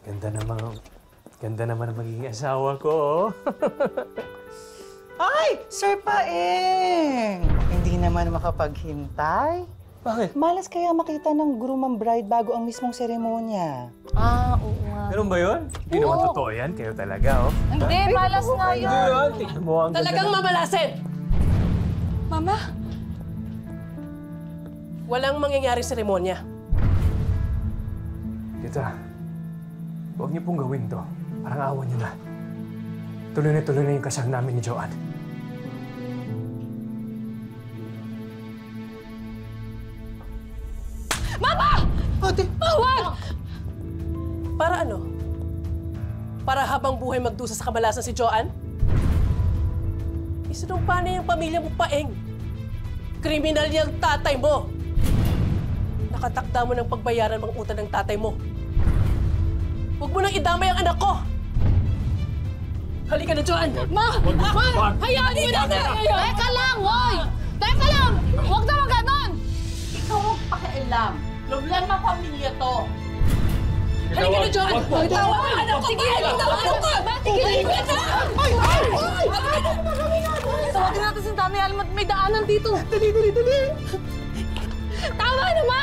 Ganda naman ang magiging asawa ko. Ay, Sir Paeng! Hindi naman makapaghintay. Bakit? Malas kaya makita ng groom ang bride bago ang mismong seremonya. Oo nga. Ganun ba yun? Hindi naman totoo yan. Kayo talaga, oh. Hindi, malas nga yun. Tingnan mo ang Talagang mamalasin! Mama? Walang mangyayari seremonya. Tita, huwag niyo pong gawin to. Parang awan niyo na. Tuloy na yung kasal namin ni Joanne. Mama! Ate! Bawal! Para ano? Para habang buhay magdusa sa kamalasan si Joanne? Isinumpa na yung pamilya mo, Paeng. Kriminal yung tatay mo. Nakatakda mo ng pagbayaran ng utang ng tatay mo. Huwag mo nang idamay ang anak ko! Halika na, Joanne! Ma! Hayaan mo na! Teka lang, hoy! Teka lang! Huwag naman ganon! Ikaw ang pakialam. Problema pamilya to. Halika na, Joanne! Tawa ka, anak ko! Sige, halika na! Tigilin ka na! Tawagin natin si Danny Almat. May daanan dito. Dali! Tama na, Ma!